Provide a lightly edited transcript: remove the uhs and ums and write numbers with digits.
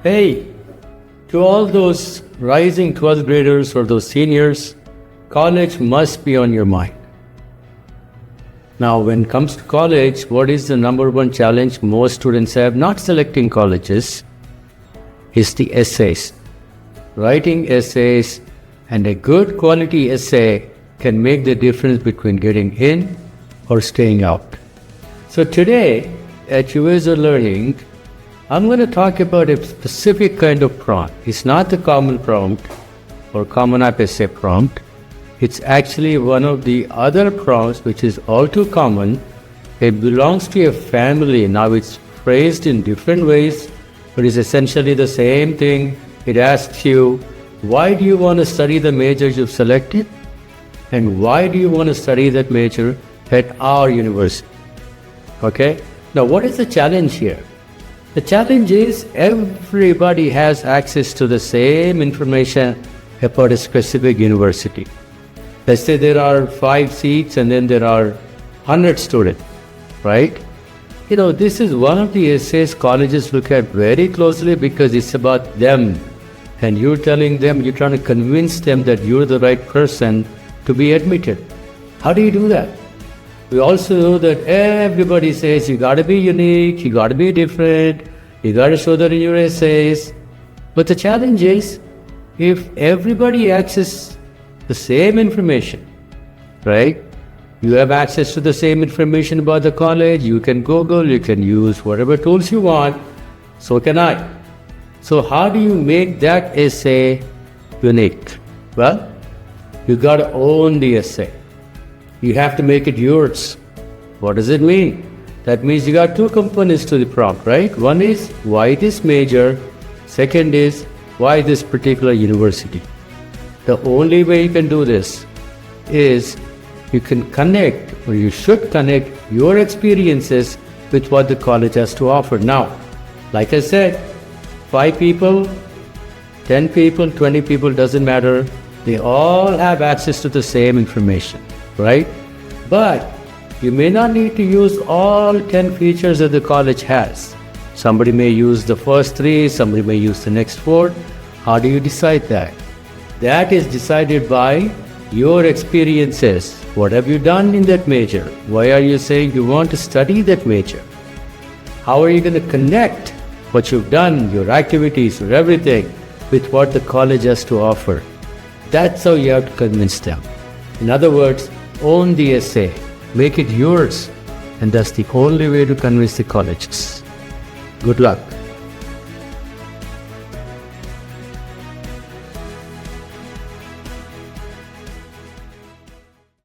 Hey, to all those rising 12th graders or those seniors, college must be on your mind. Now, when it comes to college, what is the number one challenge most students have? Not selecting colleges, is the essays. Writing essays, and a good quality essay can make the difference between getting in or staying out. So today at Uwezo Learning, I'm going to talk about a specific kind of prompt. It's not the common prompt or common app essay prompt. It's actually one of the other prompts which is all too common. It belongs to a family. Now it's phrased in different ways, but it's essentially the same thing. It asks you, why do you want to study the major you've selected? And why do you want to study that major at our university? Okay? Now what is the challenge here? The challenge is everybody has access to the same information about a specific university. Let's say there are 5 seats and then there are 100 students, right? This is one of the essays colleges look at very closely because it's about them. And you're telling them, you're trying to convince them that you're the right person to be admitted. How do you do that? We also know that everybody says you gotta be unique, you gotta be different, you gotta show that in your essays. But the challenge is, if everybody accesses the same information, right? You have access to the same information about the college, you can Google, you can use whatever tools you want, so can I. So how do you make that essay unique? Well, you gotta own the essay. You have to make it yours. What does it mean? That means you got 2 components to the prompt, right? One is why this major, second is why this particular university. The only way you can do this is you can connect, or you should connect your experiences with what the college has to offer. Now, like I said, 5 people, 10 people, 20 people, doesn't matter. They all have access to the same information, right? But you may not need to use all 10 features that the college has. Somebody may use the first 3, somebody may use the next 4. How do you decide that? That is decided by your experiences. What have you done in that major? Why are you saying you want to study that major? How are you going to connect what you've done, your activities, your everything, with what the college has to offer? That's how you have to convince them. In other words, own the essay, make it yours, and that's the only way to convince the colleges. Good luck.